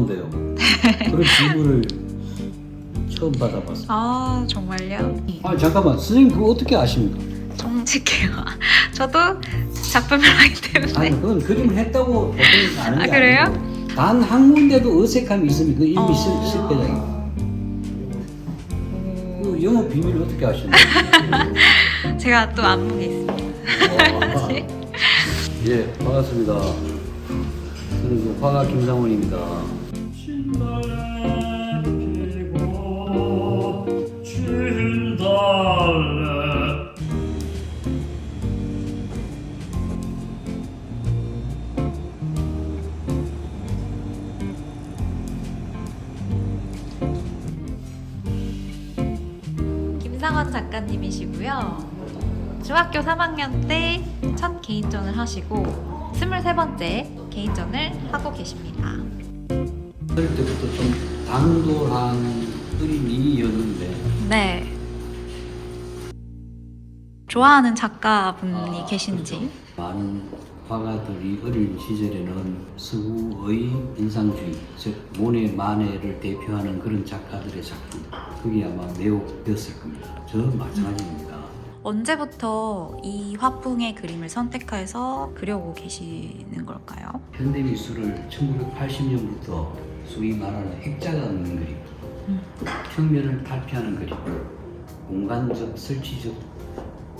놀라운데요. 그런 질문을 처음 받아봤어요. 아 정말요? 아 잠깐만, 선생님 그거 어떻게 아십니까? 정직해요. 저도 작품을 하기 때문에. 아니 그건 그림을 했다고 보통 아는 아, 게 그래요? 아니고 단 한 군데도 어색함이 있으면 그 이미 실패작이에요. 그 영어 비밀을 어떻게 아시나요? 제가 또 안목이 있습니다. 예, 반갑습니다. 저는 그 화가 김상원입니다. 김상원 작가님이시고요. 중학교 3학년 때 첫 개인전을 하시고 23번째 개인전을 하고 계십니다. 어릴 때부터 좀 당돌한 어린이였는데 네. 좋아하는 작가분이 계신지? 많은 화가들이 어린 시절에는 서구의 인상주의, 즉 모네, 마네를 대표하는 그런 작가들의 작품, 그게 아마 매혹되었을 겁니다. 저는 마찬가지입니다. 언제부터 이 화풍의 그림을 선택해서 그려오고 계시는 걸까요? 현대미술을 1980년부터 소위 말하는 액자가 없는 그림, 평면을 탈피하는 그림, 공간적, 설치적,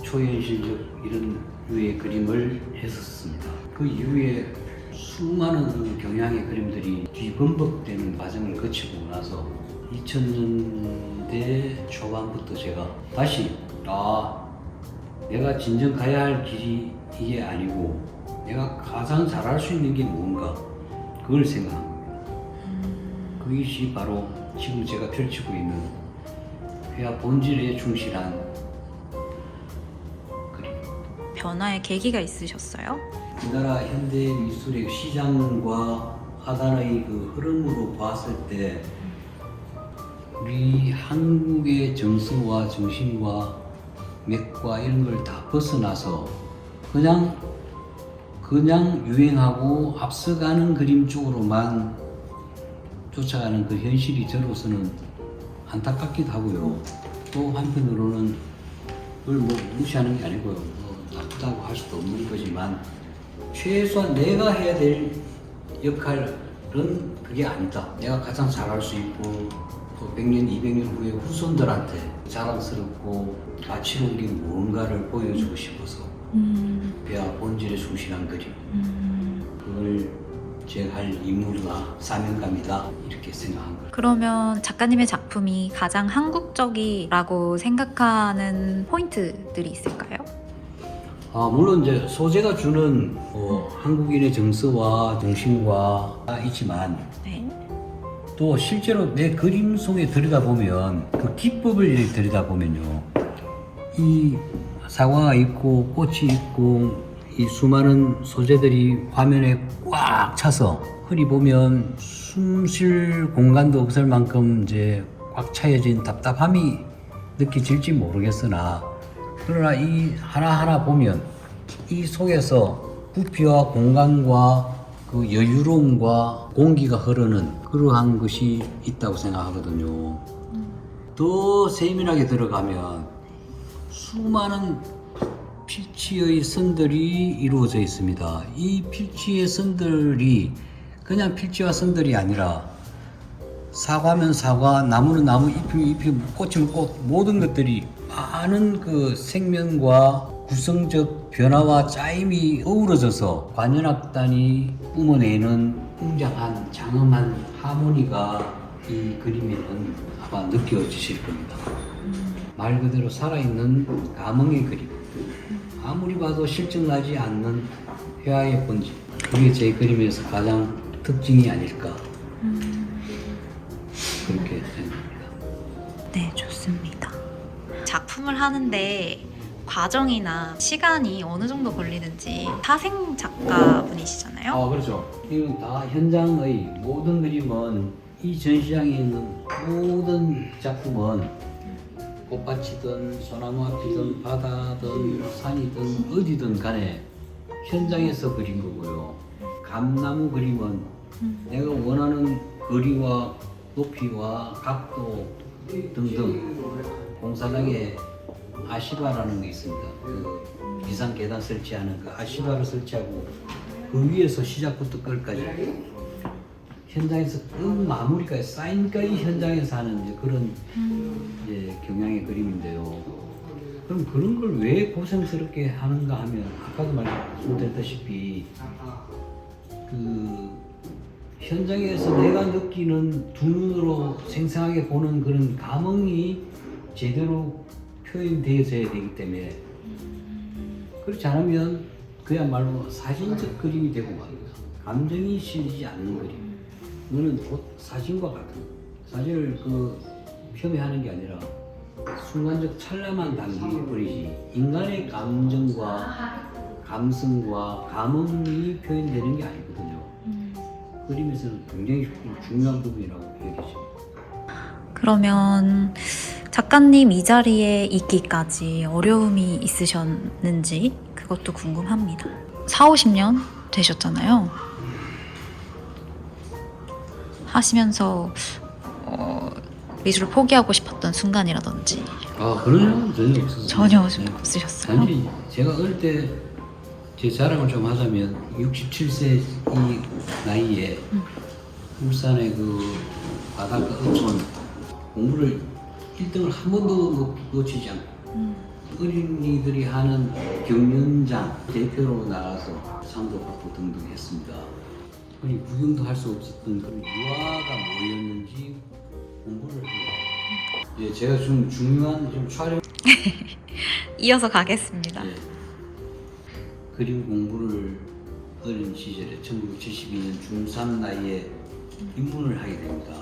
초현실적 이런 류의 그림을 했었습니다. 그 이후에 수많은 경향의 그림들이 뒤범벅되는 과정을 거치고 나서 2000년대 초반부터 제가 다시 내가 진정 가야 할 길이 이게 아니고 내가 가장 잘할 수 있는 게 뭔가 그걸 생각한 겁니다. 그것이 바로 지금 제가 펼치고 있는 회화 본질에 충실한 그림. 변화의 계기가 있으셨어요? 우리나라 현대 미술의 시장과 하단의 그 흐름으로 봤을 때 우리 한국의 정서와 정신과 맥과 이런 걸 다 벗어나서 그냥 유행하고 앞서가는 그림 쪽으로만 쫓아가는 그 현실이 저로서는 안타깝기도 하고요. 또 한편으로는 그걸 뭐 무시하는 게 아니고요. 뭐 나쁘다고 할 수도 없는 거지만 최소한 내가 해야 될 역할은 그게 아니다. 내가 가장 잘할 수 있고 또 100년, 200년 후에 후손들한테 자랑스럽고 가치로운 게 무언가를 보여주고 싶어서 배아 본질에 충실한 그림 그걸 제가 할 임무가 사명감이다 이렇게 생각한 거예요. 그러면 작가님의 작품이 가장 한국적이라고 생각하는 포인트들이 있을까요? 물론 이제 소재가 주는 한국인의 정서와 정신과 있지만 네. 또 실제로 내 그림 속에 들여다보면 그 기법을 이렇게 들여다보면요 이 사과가 있고 꽃이 있고 이 수많은 소재들이 화면에 꽉 차서 흔히 보면 숨 쉴 공간도 없을 만큼 이제 꽉 차여진 답답함이 느껴질지 모르겠으나 그러나 이 하나하나 보면 이 속에서 부피와 공간과 그 여유로움과 공기가 흐르는 그러한 것이 있다고 생각하거든요. 더 세밀하게 들어가면 수많은 필치의 선들이 이루어져 있습니다. 이 필치의 선들이 그냥 필치와 선들이 아니라 사과면 사과, 나무는 나무, 잎이면 잎, 꽃이면 꽃, 모든 것들이 많은 그 생명과 구성적 변화와 짜임이 어우러져서 관현악단이 뿜어내는 웅장한 장엄한 하모니가 이 그림에는 아마 느껴지실 겁니다. 말 그대로 살아있는 감흥의 그림. 아무리 봐도 실증나지 않는 회화의 본질. 그게 제 그림에서 가장 특징이 아닐까. 그렇게 생각합니다. 네, 좋습니다. 작품을 하는데 과정이나 시간이 어느 정도 걸리는지 사생 작가분이시잖아요. 그렇죠. 이건 다 현장의 모든 그림은 이 전시장에 있는 모든 작품은 꽃밭이든 소나무 앞이든 바다든 산이든 어디든 간에 현장에서 그린 거고요. 감나무 그림은 내가 원하는 거리와 높이와 각도 등등 공사장에 아시바라는 게 있습니다. 그 비상 계단 설치하는 그 아시바를 설치하고 그 위에서 시작부터 끝까지 현장에서 끝 마무리까지 사인까지 현장에서 하는 이제 그런 이제 경향의 그림인데요. 그럼 그런 걸 왜 고생스럽게 하는가 하면 아까도 말씀드렸다시피 그 현장에서 내가 느끼는 두 눈으로 생생하게 보는 그런 감흥이 제대로 표현되어져야 되기 때문에 그렇지 않으면 그야말로 사진적 그림이 되고 맙니다. 감정이 실리지 않는 그림. 이거는 곧 사진과 같은 사진을 그 폄훼하는 게 아니라 순간적 찰나만 담기뿐이지 인간의 감정과 감성과 감흥이 표현되는 게 아니거든요. 그림에서는 굉장히 중요한 부분이라고 여기십니다. 그러면 작가님 이 자리에 있기까지 어려움이 있으셨는지 그것도 궁금합니다. 4, 50년 되셨잖아요. 하시면서 미술을 포기하고 싶었던 순간이라든지 그런 적은 전혀 없었어요. 전혀 없으셨어요? 단지 제가 어릴 때 제 자랑을 좀 하자면 67세 이 나이에 울산의 그 바닷가 어촌 공부를 1등을 한 번도 놓치지 않고 어린이들이 하는 경연장 대표로 나가서 상도 받고 등등 했습니다. 아니 구경도 할 수 없었던 그런 유아가 뭐였는지 공부를 해요. 예, 제가 좀 중요한 좀 촬영 이어서 가겠습니다. 예, 그림 공부를 어린 시절에 1972년 중3 나이에 입문을 하게 됩니다.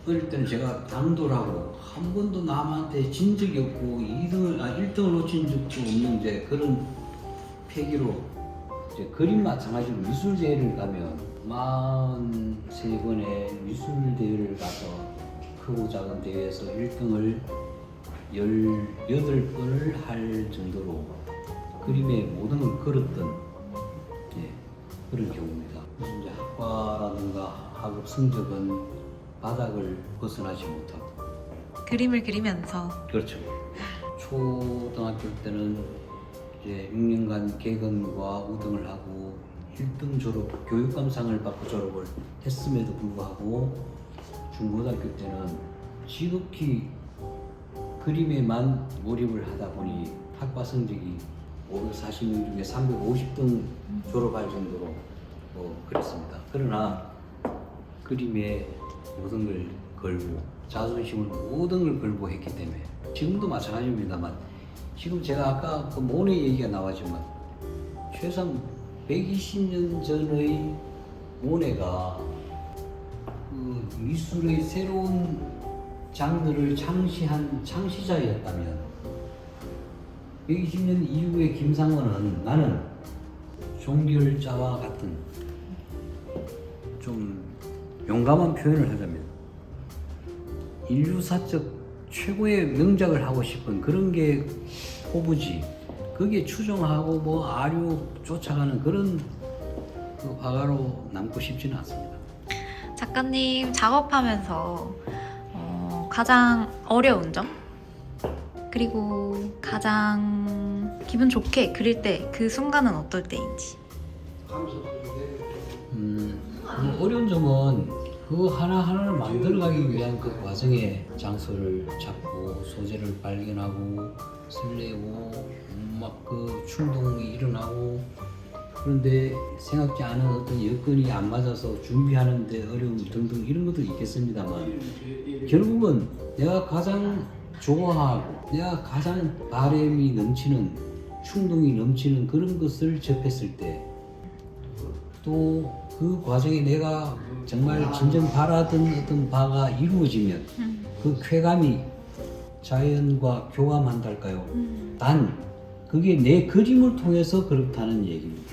어릴 때는 제가 당돌하고 한 번도 남한테 진 적이 없고 1등을 놓친 적도 없는 이제 그런 패기로 이제 그림 마찬가지로 미술대회를 가면 43번의 미술대회를 가서 크고 작은 대회에서 1등을 18번을 할 정도로 그림의 모든 걸 걸었던 그런 경우입니다. 그래서 이제 학과라든가 학업 성적은 바닥을 벗어나지 못하고 그림을 그리면서 그렇죠. 초등학교 때는 이제 6년간 개근과 우등을 하고 1등 졸업 교육감상을 받고 졸업을 했음에도 불구하고 중고등학교 때는 지극히 그림에만 몰입을 하다 보니 학과 성적이 540명 중에 350등 졸업할 정도로 그랬습니다. 그러나 그림에 모든 걸 걸고 자존심을 모든 걸 걸고 했기 때문에 지금도 마찬가지입니다만 지금 제가 아까 그 모네 얘기가 나왔지만 최소한 120년 전의 모네가 그 미술의 새로운 장르를 창시한 창시자였다면 120년 이후의 김상원은 나는 종결자와 같은 좀 용감한 표현을 하자면 인류사적 최고의 명작을 하고 싶은 그런 게 포부지 그게 추종하고 뭐 아류 쫓아가는 그런 그 화가로 남고 싶지는 않습니다. 작가님 작업하면서 가장 어려운 점? 그리고 가장 기분 좋게 그릴 때 그 순간은 어떨 때인지. 어려운 점은 그거 하나하나를 만들어가기 위한 그 과정에 장소를 잡고 소재를 발견하고 설레고 막 그 충동이 일어나고 그런데 생각지 않은 어떤 여건이 안 맞아서 준비하는데 어려움 등등 이런 것도 있겠습니다만 결국은 내가 가장 좋아하고 내가 가장 바람이 넘치는 충동이 넘치는 그런 것을 접했을 때 또 그 과정에 내가 정말 진정 바라던 어떤 바가 이루어지면 그 쾌감이 자연과 교감한달까요? 단 그게 내 그림을 통해서 그렇다는 얘기입니다.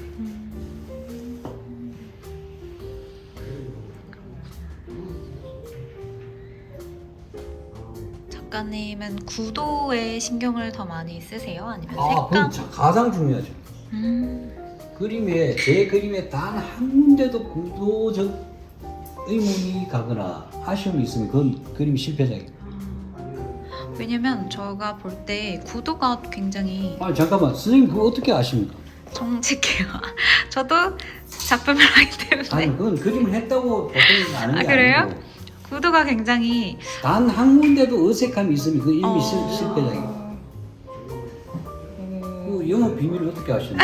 작가님은 구도에 신경을 더 많이 쓰세요? 아니면 그건 색감? 가장 중요하죠. 제 그림에 단 한 군데도 구도적 의문이 가거나 아쉬움이 있으면 그건 그림 실패작이에요. 왜냐면 제가 볼 때 구도가 굉장히 아 잠깐만 선생님 그거 어떻게 아십니까? 정직해요. 저도 작품을 하기 때문에. 아니 그건 그림을 했다고 보통 아는 게 그래요? 아니고 구도가 굉장히 단 한 군데도 어색함이 있으면 그 이미 어. 실패작이에요. 그 영어 비밀을 어떻게 아시나요?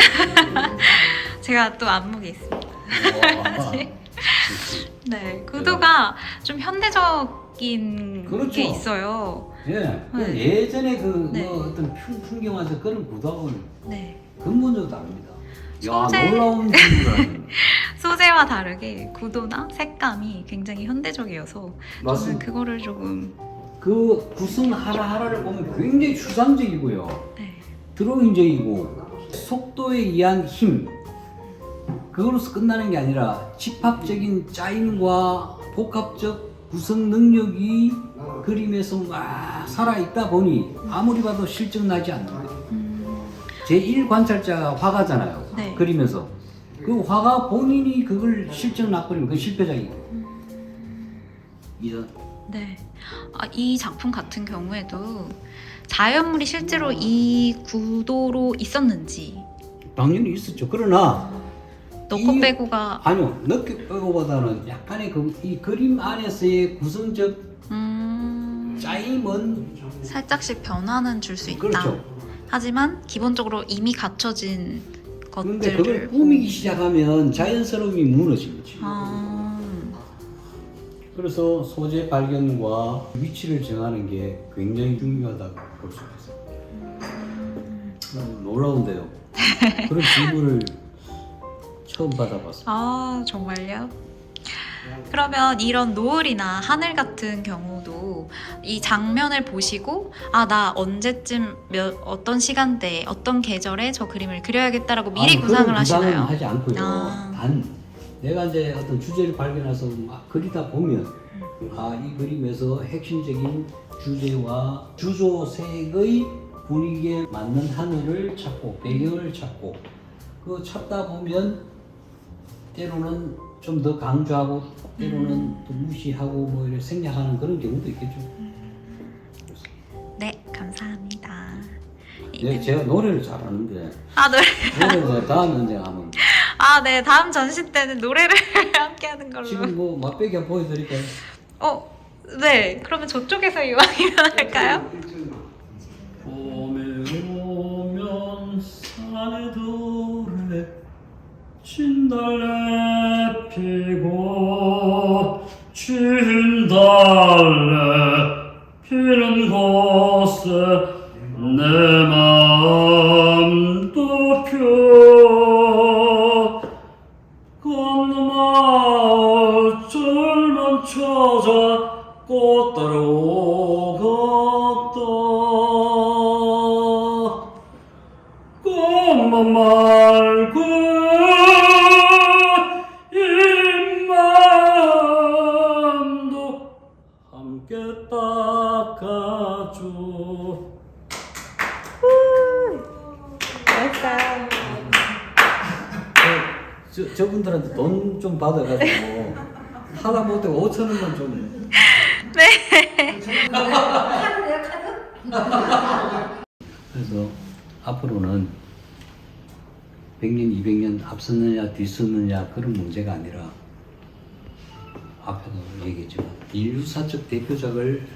제가 또 안목이 있습니다. 와. 네, 구도가 좀 현대적인 그렇죠. 게 있어요. 예, 그 네. 예전에 그 네. 뭐 어떤 풍경화에서 그런 구도하고는 네, 근본적으로 다릅니다. 야 소재. 놀라운 친구라는. 소재와 다르게 구도나 색감이 굉장히 현대적이어서 저는 맞습니다. 그거를 조금 그 구성 하나하나를 보면 굉장히 추상적이고요. 네, 드로잉적이고 속도에 의한 힘 그걸로서 끝나는 게 아니라 집합적인 짜임과 복합적 구성 능력이 그림에서 막 살아있다 보니 아무리 봐도 실증 나지 않는다. 제1 관찰자가 화가잖아요. 네. 그리면서 그 화가 본인이 그걸 실증 나버리면 그 실패작이에요. 이런. 네. 이 작품 같은 경우에도 자연물이 실제로 이 구도로 있었는지 당연히 있었죠. 그러나 넣고 이- 빼고가 아니요, 넣기 빼고보다는 약간의 이 그림 안에서의 구성적 짜임은 살짝씩 변화는 줄 수 있다. 그렇죠. 하지만 기본적으로 이미 갖춰진 그런데 것들을 그걸 꾸미기 시작하면 자연스러움이 무너지죠. 아, 그래서 소재 발견과 위치를 정하는 게 굉장히 중요하다고 볼 수 있어요. 놀라운데요. 그런 질문을 처음 받아봤어요. 아 정말요? 그러면 이런 노을이나 하늘 같은 경우도 이 장면을 보시고 나 언제쯤 어떤 시간대에 어떤 계절에 저 그림을 그려야겠다라고 미리 아니, 구상을 그런 하시나요? 구상은 하지 않고요. 아. 단 내가 이제 어떤 주제를 발견해서 막 그리다 보면 이 그림에서 핵심적인 주제와 주조색의 분위기에 맞는 하늘을 찾고 배경을 찾고 그 찾다 보면 때로는 좀 더 강조하고 때로는 또 무시하고 뭐 이렇게 생략하는 그런 경우도 있겠죠. 네, 감사합니다. 제가 노래를 잘하는데 노래. 노래를 다음 언제 하면 네, 다음 전시 때는 노래를 함께 하는 걸로. 지금 뭐 맛배기 한번 보여드릴까요? 네. 그러면 저쪽에서 이왕이면 할까요? 봄에 오면 산에 돌에 진달래 피고 진달래 피는 곳에 내 마음도 펴 건너마을 젊은 처자 꽃 따라오갔다 꽃만 말고 입만도 함께 닦아줘. 저분들한테 돈 좀 받아가지고 하다 못해 5,000원만 좀. 그래서 앞으로는 100년, 200년 앞섰느냐 뒤섰느냐 그런 문제가 아니라 앞에도 얘기했지만 인류사적 대표작을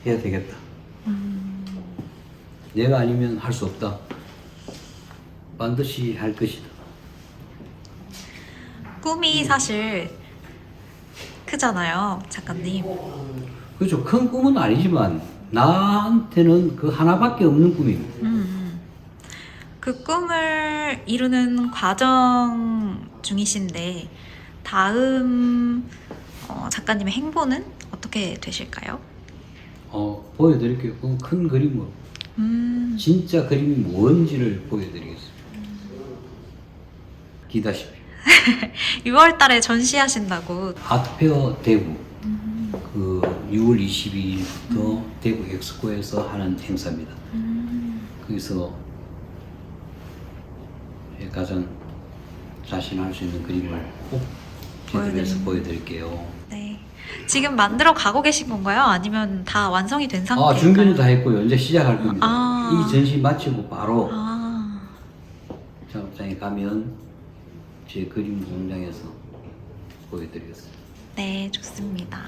해야 되겠다. 내가 아니면 할 수 없다. 반드시 할 것이다. 꿈이 사실 크잖아요, 작가님. 그렇죠. 큰 꿈은 아니지만 나한테는 그 하나밖에 없는 꿈입니다. 그 꿈을 이루는 과정 중이신데 다음 작가님의 행보는 어떻게 되실까요? 보여드릴게요. 그 큰 그림으로. 진짜 그림이 뭔지를 보여드리겠습니다. 기다시피. 6월 달에 전시하신다고. 아트페어 대구 그 6월 22일부터 대구 엑스코에서 하는 행사입니다. 거기서 가장 자신할 수 있는 그림을 꼭 제대로해서 보여드릴게요. 네. 지금 만들어 가고 계신 건가요? 아니면 다 완성이 된 상태인가요? 준비는 다 했고요. 이제 시작할 겁니다. 아. 이 전시 마치고 바로 아, 작업장에 가면 제 그림 공장에서 보여드리겠습니다. 네, 좋습니다.